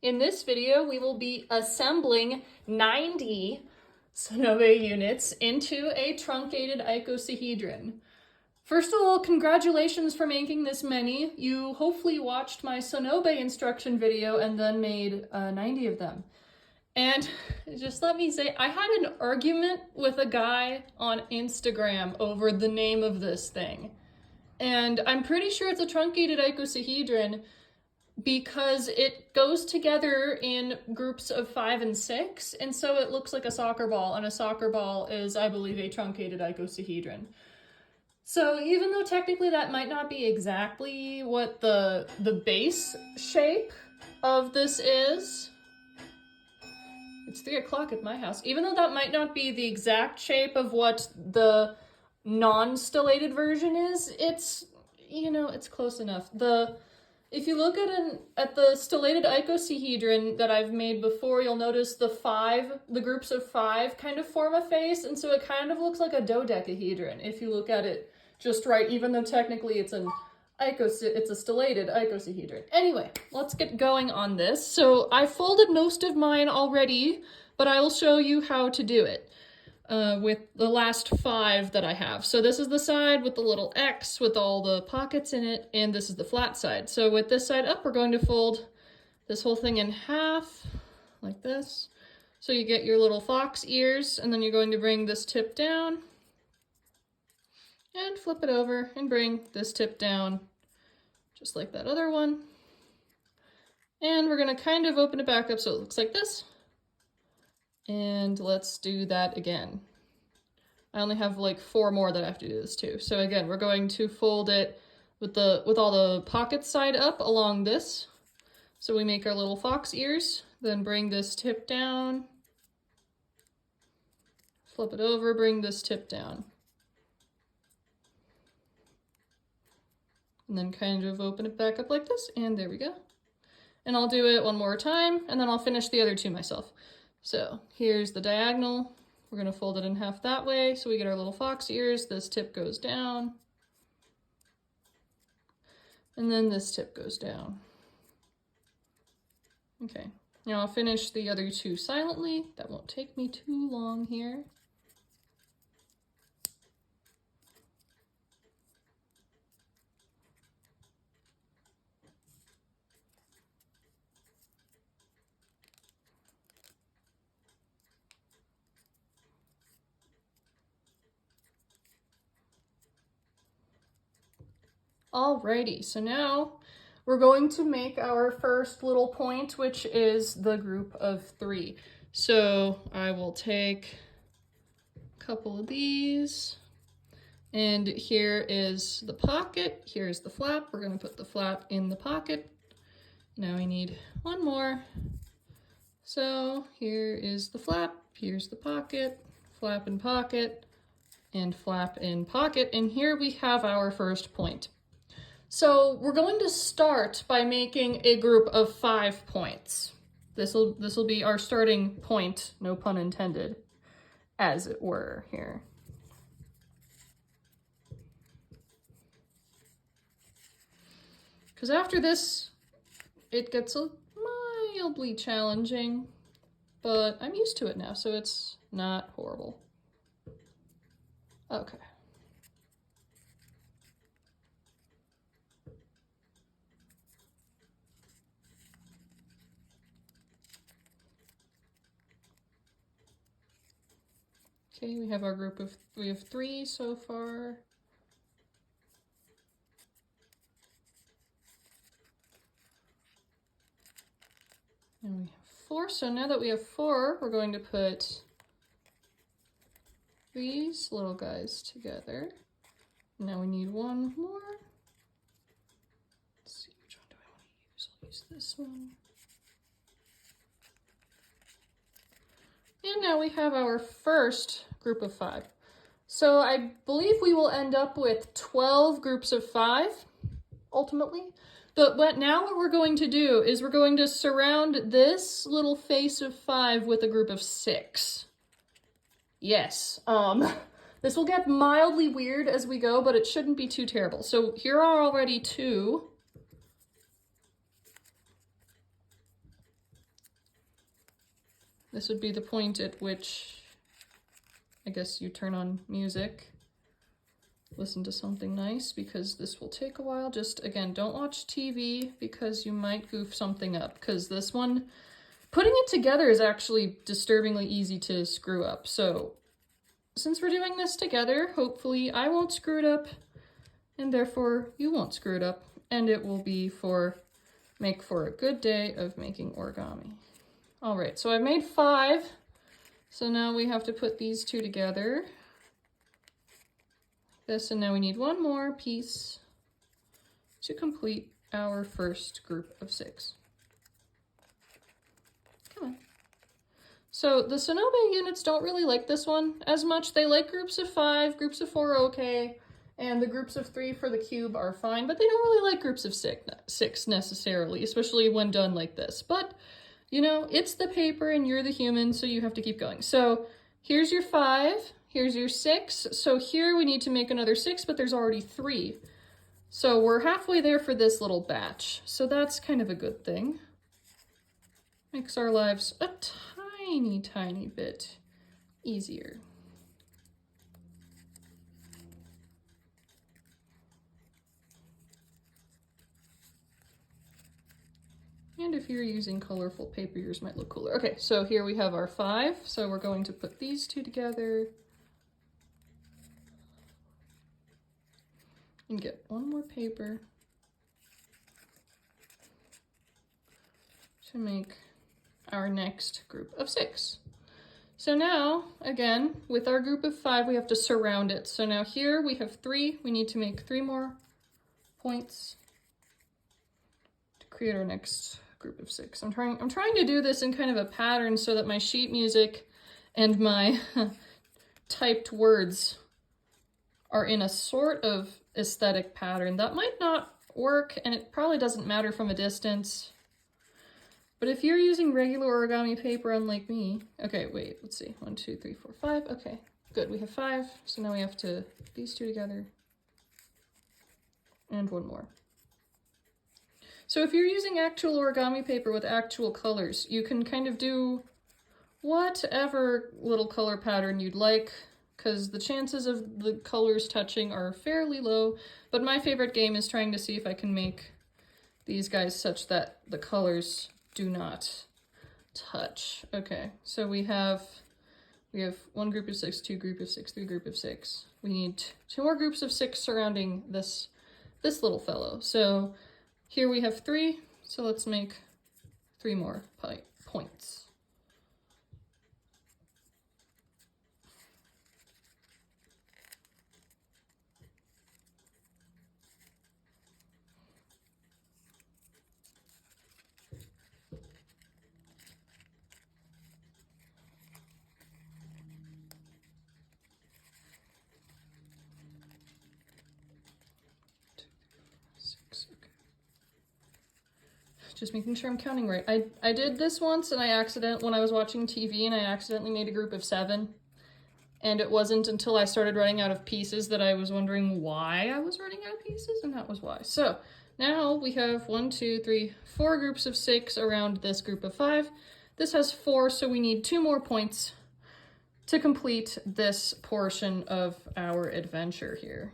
In this video, we will be assembling 90 Sonobe units into a truncated icosahedron. First of all, congratulations for making this many. You hopefully watched my Sonobe instruction video and then made 90 of them. And just let me say, I had an argument with a guy on Instagram over the name of this thing. And I'm pretty sure it's a truncated icosahedron because it goes together in groups of 5 and 6, and so it looks like a soccer ball, and a soccer ball is, I believe, a truncated icosahedron. So even though technically that might not be exactly what the base shape of this is, it's 3 o'clock at my house, even though that might not be the exact shape of what the non-stellated version is, it's, you know, it's close enough. If you look at the stellated icosahedron that I've made before, you'll notice the groups of 5 kind of form a face, and so it kind of looks like a dodecahedron if you look at it just right, even though technically it's a stellated icosahedron. Anyway, let's get going on this. So I folded most of mine already, but I will show you how to do it with the last 5 that I have. So this is the side with the little X with all the pockets in it, and this is the flat side. So with this side up, we're going to fold this whole thing in half, like this. So you get your little fox ears, and then you're going to bring this tip down, and flip it over, and bring this tip down, just like that other one. And we're gonna kind of open it back up so it looks like this. And let's do that again. I only have like 4 more that I have to do this too. So again, we're going to fold it with all the pockets side up along this. So we make our little fox ears, then bring this tip down, flip it over, bring this tip down. And then kind of open it back up like this, and there we go. And I'll do it one more time, and then I'll finish the other 2 myself. So here's the diagonal. We're gonna fold it in half that way, so we get our little fox ears. This tip goes down. And then this tip goes down. Okay, now I'll finish the other 2 silently. That won't take me too long here. Alrighty, so now we're going to make our first little point, which is the group of 3. So I will take a couple of these, and here is the pocket, here's the flap. We're going to put the flap in the pocket. Now we need 1 more. So here is the flap, here's the pocket, flap in pocket, and flap in pocket, and here we have our first point. So we're going to start by making a group of 5 points. This will be our starting point, no pun intended, as it were here. Because after this, it gets mildly challenging, but I'm used to it now, so it's not horrible. Okay. Okay, we have our group of, we have 3 so far. And we have 4, so now that we have 4, we're going to put these little guys together. Now we need 1 more. Let's see, which one do I want to use? I'll use this one. And now we have our first group of 5. So I believe we will end up with 12 groups of 5, ultimately. But now what we're going to do is we're going to surround this little face of 5 with a group of 6. Yes, this will get mildly weird as we go, but it shouldn't be too terrible. So here are already 2. This would be the point at which, I guess, you turn on music, listen to something nice, because this will take a while. Just, again, don't watch TV because you might goof something up, because this one, putting it together is actually disturbingly easy to screw up. So since we're doing this together, hopefully I won't screw it up, and therefore you won't screw it up, and it will make for a good day of making origami. All right, so I've made 5. So now we have to put these 2 together. This, and now we need 1 more piece to complete our first group of 6. Come on. So the Sonobe units don't really like this one as much. They like groups of 5, groups of 4 are okay, and the groups of 3 for the cube are fine, but they don't really like groups of 6 necessarily, especially when done like this. But, you know, it's the paper and you're the human, so you have to keep going. So here's your 5, here's your 6. So here we need to make another 6, but there's already 3. So we're halfway there for this little batch. So that's kind of a good thing. Makes our lives a tiny, tiny bit easier. And if you're using colorful paper, yours might look cooler. Okay, so here we have our 5. So we're going to put these 2 together and get 1 more paper to make our next group of 6. So now, again, with our group of 5, we have to surround it. So now here we have 3. We need to make 3 more points to create our next group of 6. I'm trying to do this in kind of a pattern so that my sheet music and my typed words are in a sort of aesthetic pattern. That might not work, and it probably doesn't matter from a distance. But if you're using regular origami paper, unlike me, okay, wait, let's see, 1, 2, 3, 4, 5, okay, good, we have 5, so now we have to put these 2 together, and 1 more. So if you're using actual origami paper with actual colors, you can kind of do whatever little color pattern you'd like, because the chances of the colors touching are fairly low, but my favorite game is trying to see if I can make these guys such that the colors do not touch. Okay, so we have 1 group of 6, 2 group of 6, 3 group of 6. We need 2 more groups of 6 surrounding this little fellow. So here we have 3, so let's make 3 more points. Just making sure I'm counting right. I did this once and when I was watching TV and I accidentally made a group of 7. And it wasn't until I started running out of pieces that I was wondering why I was running out of pieces, and that was why. So now we have 1, 2, 3, 4 groups of 6 around this group of 5. This has 4, so we need 2 more points to complete this portion of our adventure here.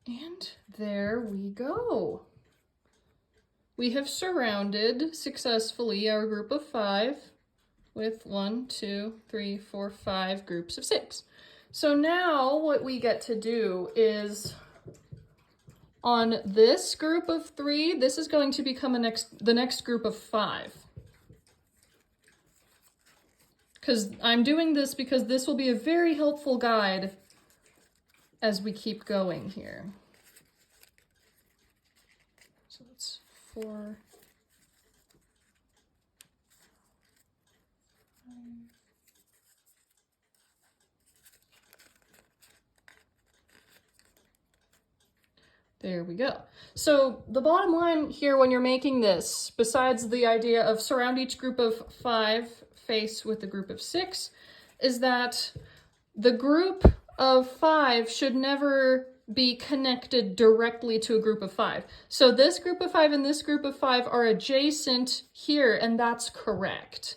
And there we go. We have surrounded successfully our group of 5 with 1, 2, 3, 4, 5 groups of 6. So now what we get to do is on this group of 3, this is going to become the next group of 5. Because I'm doing this because this will be a very helpful guide as we keep going here. So that's 4, 5. There we go. So the bottom line here when you're making this, besides the idea of surround each group of 5 face with a group of 6, is that the group of 5 should never be connected directly to a group of 5. So this group of 5 and this group of 5 are adjacent here, and that's correct.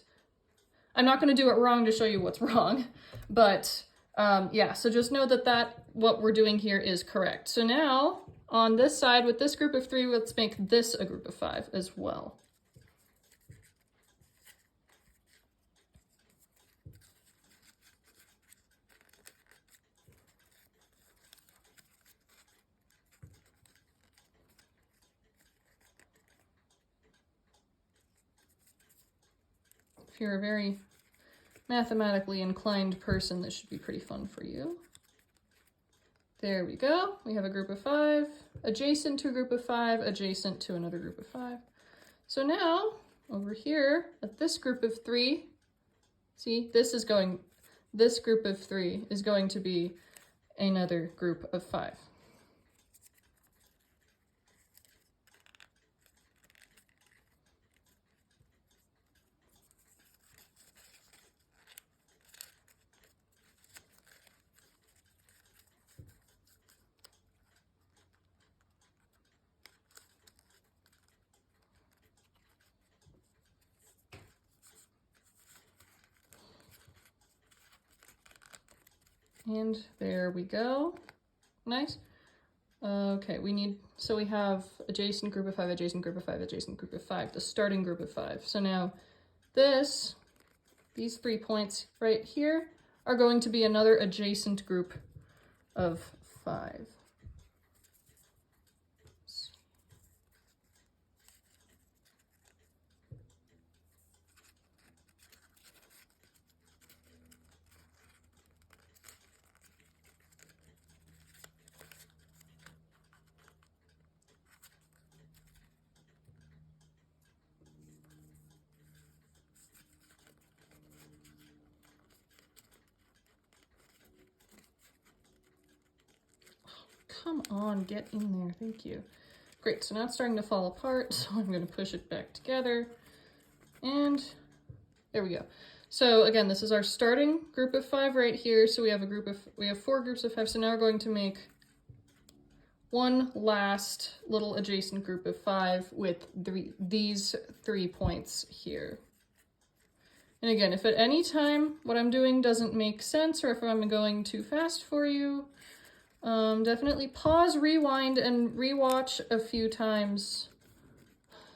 I'm not going to do it wrong to show you what's wrong, but yeah, so just know that what we're doing here is correct. So now, on this side, with this group of 3, let's make this a group of 5 as well. If you're a very mathematically inclined person, this should be pretty fun for you. There we go. We have a group of 5, adjacent to a group of 5, adjacent to another group of 5. So now, over here, at this group of 3, see, this group of 3 is going to be another group of 5. And there we go. Nice. Okay, so we have adjacent group of 5, adjacent group of 5, adjacent group of 5, the starting group of 5. So now these 3 points right here are going to be another adjacent group of 5. Come on, get in there. Thank you. Great, so now it's starting to fall apart, so I'm going to push it back together. And there we go. So again, this is our starting group of 5 right here. So we have 4 groups of 5. So now we're going to make one last little adjacent group of 5 with these 3 points here. And again, if at any time what I'm doing doesn't make sense, or if I'm going too fast for you, definitely pause, rewind, and rewatch a few times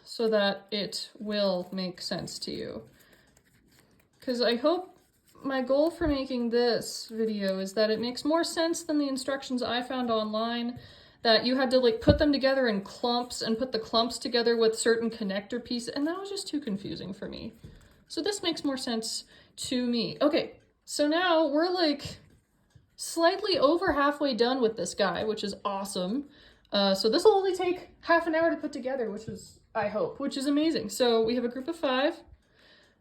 so that it will make sense to you. Because I hope my goal for making this video is that it makes more sense than the instructions I found online, that you had to like put them together in clumps and put the clumps together with certain connector pieces, and that was just too confusing for me. So this makes more sense to me. Okay, so now we're like slightly over halfway done with this guy, which is awesome. So this will only take half an hour to put together, which is, I hope, which is amazing. So we have a group of 5,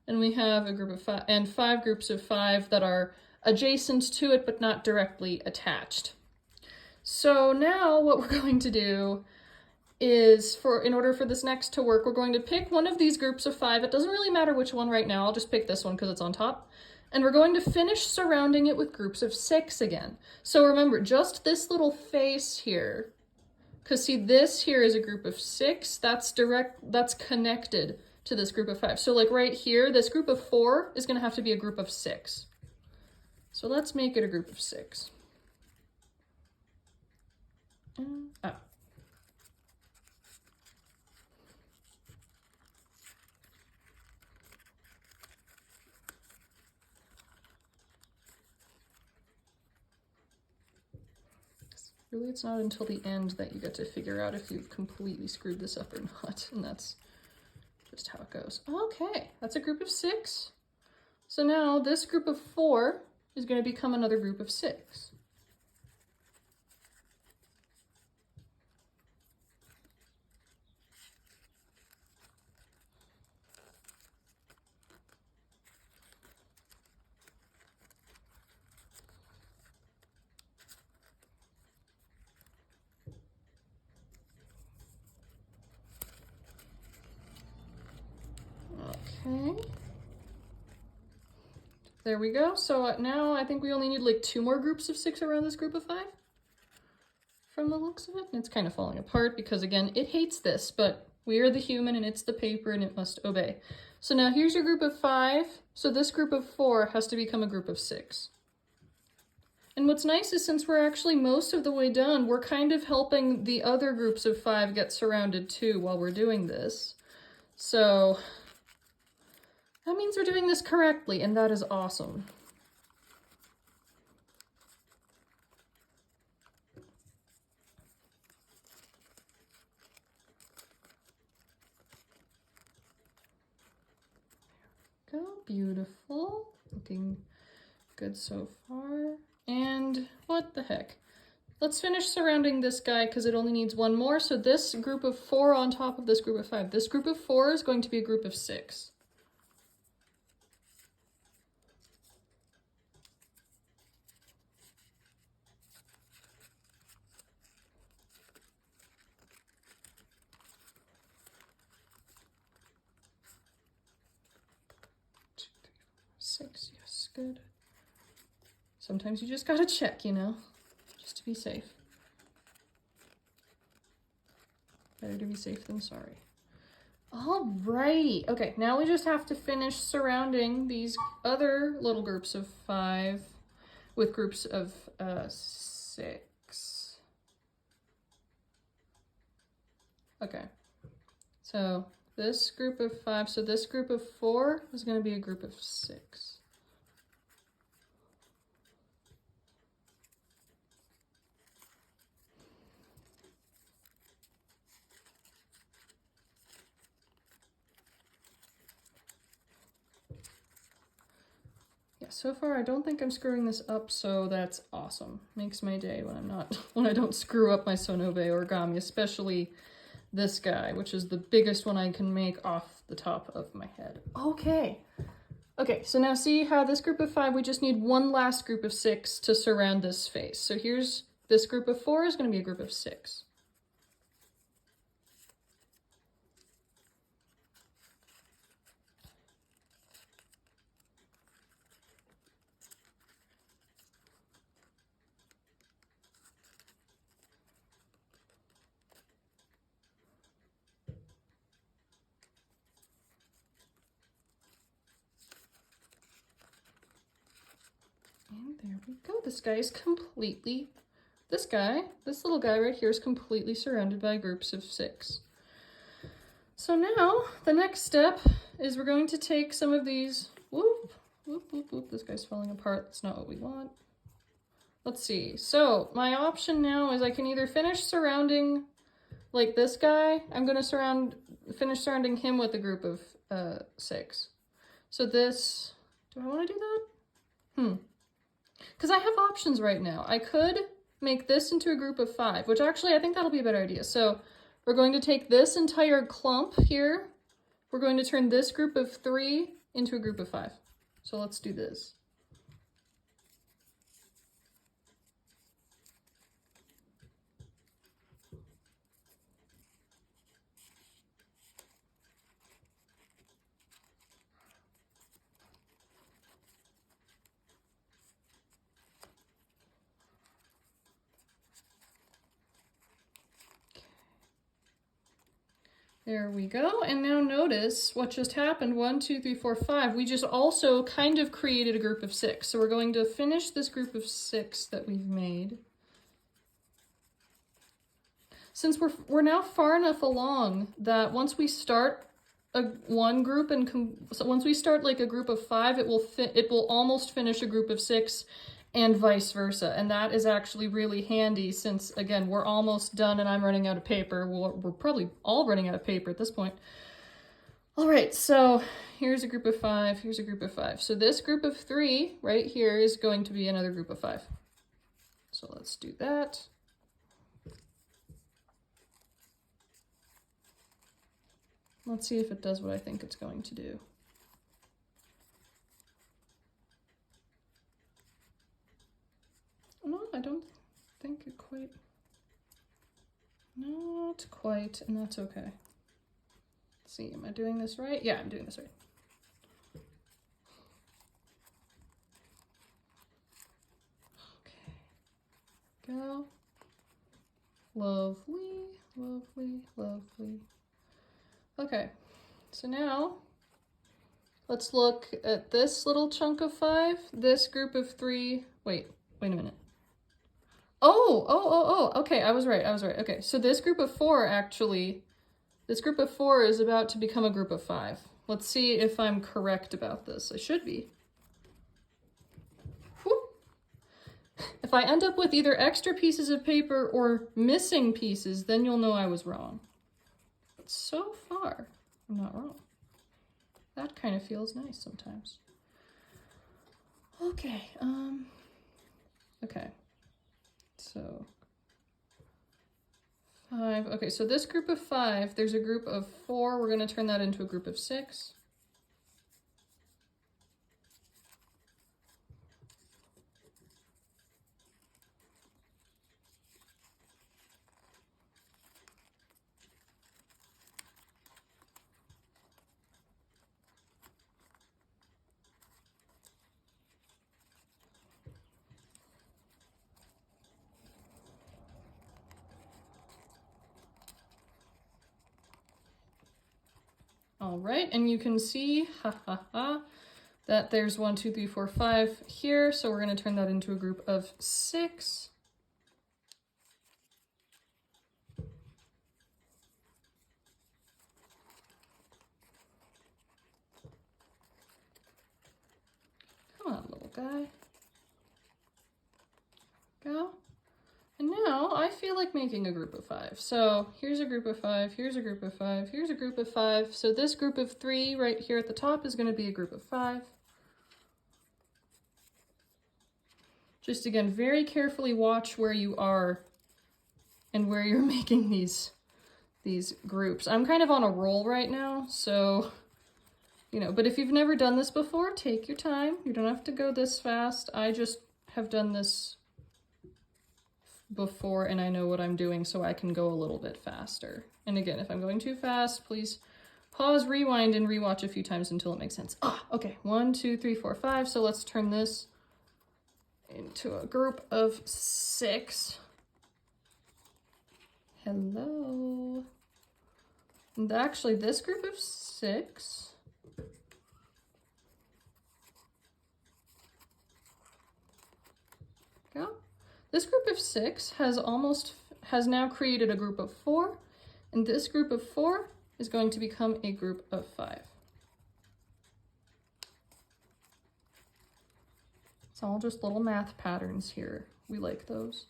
and we have a group of 5, and 5 groups of 5 that are adjacent to it, but not directly attached. So now what we're going to do is, in order for this next to work, we're going to pick one of these groups of 5. It doesn't really matter which one right now. I'll just pick this one because it's on top. And we're going to finish surrounding it with groups of 6 again. So remember, just this little face here, because see, this here is a group of 6, that's connected to this group of 5. So like right here, this group of 4 is gonna have to be a group of 6. So let's make it a group of 6. Really, it's not until the end that you get to figure out if you've completely screwed this up or not, and that's just how it goes. Okay, that's a group of 6. So now this group of 4 is going to become another group of 6. Okay. There we go. So now I think we only need like 2 more groups of 6 around this group of 5 from the looks of it. And it's kind of falling apart because again, it hates this, but we are the human and it's the paper and it must obey. So now here's your group of 5. So this group of 4 has to become a group of 6. And what's nice is since we're actually most of the way done, we're kind of helping the other groups of 5 get surrounded too while we're doing this. So that means we're doing this correctly, and that is awesome. Go, beautiful. Looking good so far. And what the heck? Let's finish surrounding this guy because it only needs 1 more. So this group of 4 on top of this group of 5. This group of 4 is going to be a group of 6. Six, yes, good. Sometimes you just gotta check, you know, just to be safe. Better to be safe than sorry. Alrighty, okay, now we just have to finish surrounding these other little groups of 5 with groups of 6. Okay, so this group of 5, so this group of 4 is going to be a group of 6. Yeah, so far I don't think I'm screwing this up, so that's awesome. Makes my day when I don't screw up my Sonobe origami, especially this guy, which is the biggest one I can make off the top of my head. Okay. Okay, so now see how this group of 5, we just need 1 last group of 6 to surround this face. So here's this group of 4 is going to be a group of 6. And there we go. This little guy right here is completely surrounded by groups of 6. So now the next step is we're going to take some of these, whoop, whoop, whoop, whoop. This guy's falling apart. That's not what we want. Let's see. So my option now is I can either finish surrounding like this guy. I'm going to finish surrounding him with a group of 6. So this, do I want to do that? Because I have options right now. I could make this into a group of 5, which actually I think that'll be a better idea. So we're going to take this entire clump here. We're going to turn this group of 3 into a group of 5. So let's do this. There we go. And now notice what just happened. 1, 2, 3, 4, 5. We just also kind of created a group of 6. So we're going to finish this group of 6 that we've made. Since we're now far enough along that once we start one group so once we start like a group of 5, it will almost finish a group of 6. And vice versa. And that is actually really handy since, again, we're almost done and I'm running out of paper. We're probably all running out of paper at this point. All right, so here's a group of 5, here's a group of 5. So this group of 3 right here is going to be another group of 5. So let's do that. Let's see if it does what I think it's going to do. No, I don't think it quite, not quite, and that's okay. Let's see, am I doing this right? Yeah, I'm doing this right. go. Lovely, lovely, lovely. Okay, so now let's look at this little chunk of 5, this group of 3. Wait a minute. Oh, okay, I was right. Okay, so this group of 4 actually, this group of 4 is about to become a group of 5. Let's see if I'm correct about this. I should be. Whoop. If I end up with either extra pieces of paper or missing pieces, then you'll know I was wrong. But so far, I'm not wrong. That kind of feels nice sometimes. Okay, okay. So 5. Okay, so this group of 5, there's a group of 4. We're going to turn that into a group of 6. All right, and you can see, that there's 1, 2, 3, 4, 5 here. So we're going to turn that into a group of 6. Come on, little guy. Go. And now I feel like making a group of 5. So here's a group of 5, here's a group of 5, here's a group of 5. So this group of 3 right here at the top is going to be a group of 5. Just again, very carefully watch where you are and where you're making these groups. I'm kind of on a roll right now, so, you know, but if you've never done this before, take your time. You don't have to go this fast. I just have done this before and I know what I'm doing, so I can go a little bit faster. And again, if I'm going too fast, please pause, rewind, and rewatch a few times until it makes sense. Okay, 1, 2, 3, 4, 5. So let's turn this into a group of 6. Hello. And actually, this group of 6 go. This group of 6 has now created a group of 4, and this group of 4 is going to become a group of 5. It's all just little math patterns here. We like those.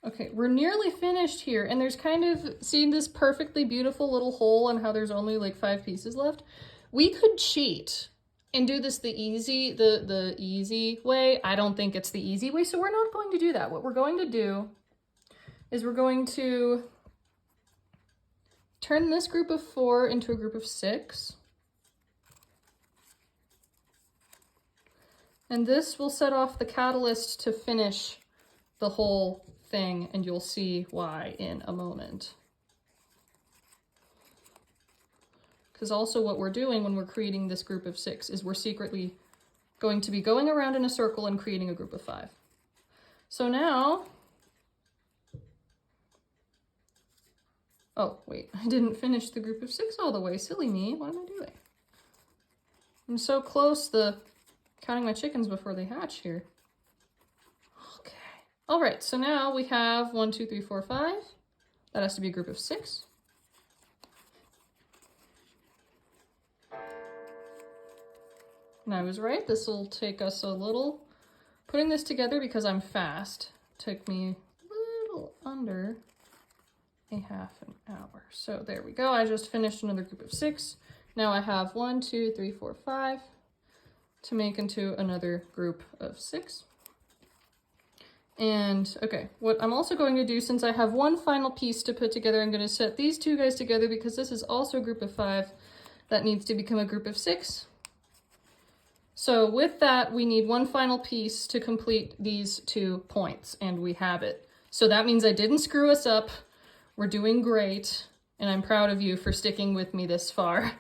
Okay, we're nearly finished here, and there's kind of, seeing this perfectly beautiful little hole and how there's only like 5 pieces left. We could cheat and do this the easy way. I don't think it's the easy way, so we're not going to do that. What we're going to do is we're going to turn this group of 4 into a group of 6. And this will set off the catalyst to finish the whole thing, and you'll see why in a moment. Because also what we're doing when we're creating this group of 6 is we're secretly going to be going around in a circle and creating a group of 5. So now, oh wait, I didn't finish the group of 6 all the way. Silly me, what am I doing? I'm so close to counting my chickens before they hatch here. Okay. All right, so now we have 1, 2, 3, 4, 5. That has to be a group of 6. And I was right, this will take us a little, putting this together because I'm fast, took me a little under a half an hour. So there we go, I just finished another group of 6. Now I have 1, 2, 3, 4, 5 to make into another group of 6. And okay, what I'm also going to do, since I have one final piece to put together, I'm going to set these two guys together because this is also a group of 5 that needs to become a group of 6. So with that, we need one final piece to complete these 2 points, and we have it. So that means I didn't screw us up. We're doing great, and I'm proud of you for sticking with me this far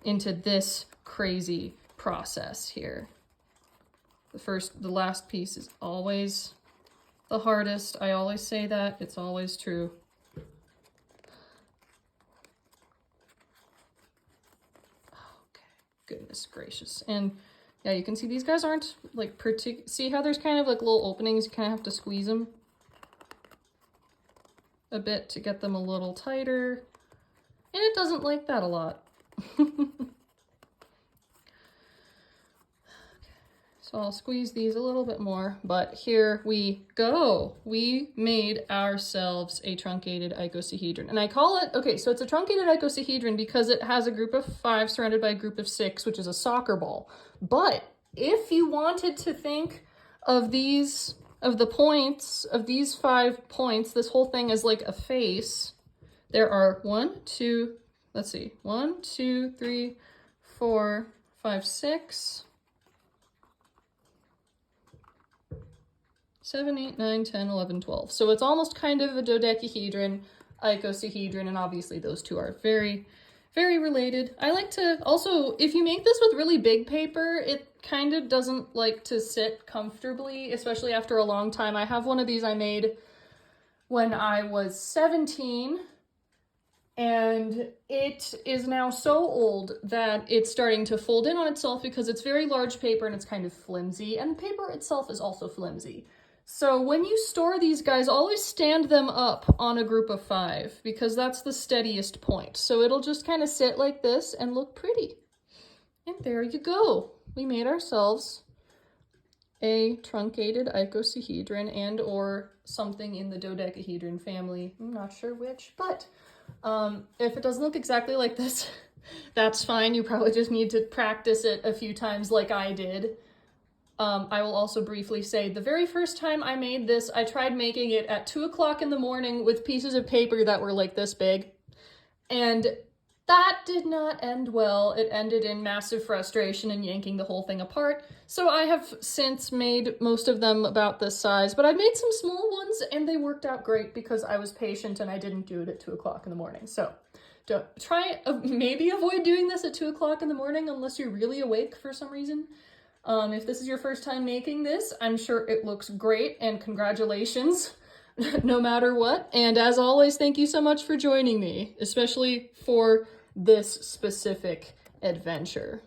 into this crazy process here. The last piece is always the hardest. I always say that. It's always true. Okay, goodness gracious. And yeah, you can see these guys aren't like see how there's kind of like little openings? You kind of have to squeeze them a bit to get them a little tighter. And it doesn't like that a lot. So I'll squeeze these a little bit more, but here we go. We made ourselves a truncated icosahedron. And I call it, okay, so it's a truncated icosahedron because it has a group of 5 surrounded by a group of 6, which is a soccer ball. But if you wanted to think of these, of the points, of these 5 points, this whole thing is like a face. There are 1, 2, let's see, 1, 2, 3, 4, 5, 6, 7, 8, 9, 10, 11, 12. So it's almost kind of a dodecahedron, icosahedron, and obviously those two are very, very related. I like to also, if you make this with really big paper, it kind of doesn't like to sit comfortably, especially after a long time. I have one of these I made when I was 17, and it is now so old that it's starting to fold in on itself because it's very large paper and it's kind of flimsy, and the paper itself is also flimsy. So when you store these guys, always stand them up on a group of 5 because that's the steadiest point. So it'll just kind of sit like this and look pretty. And there you go. We made ourselves a truncated icosahedron and or something in the dodecahedron family. I'm not sure which, but if it doesn't look exactly like this, that's fine. You probably just need to practice it a few times like I did. I will also briefly say the very first time I made this, I tried making it at 2 o'clock in the morning with pieces of paper that were like this big. And that did not end well. It ended in massive frustration and yanking the whole thing apart. So I have since made most of them about this size, but I've made some small ones and they worked out great because I was patient and I didn't do it at 2 o'clock in the morning. So maybe avoid doing this at 2 o'clock in the morning unless you're really awake for some reason. If this is your first time making this, I'm sure it looks great, and congratulations, no matter what. And as always, thank you so much for joining me, especially for this specific adventure.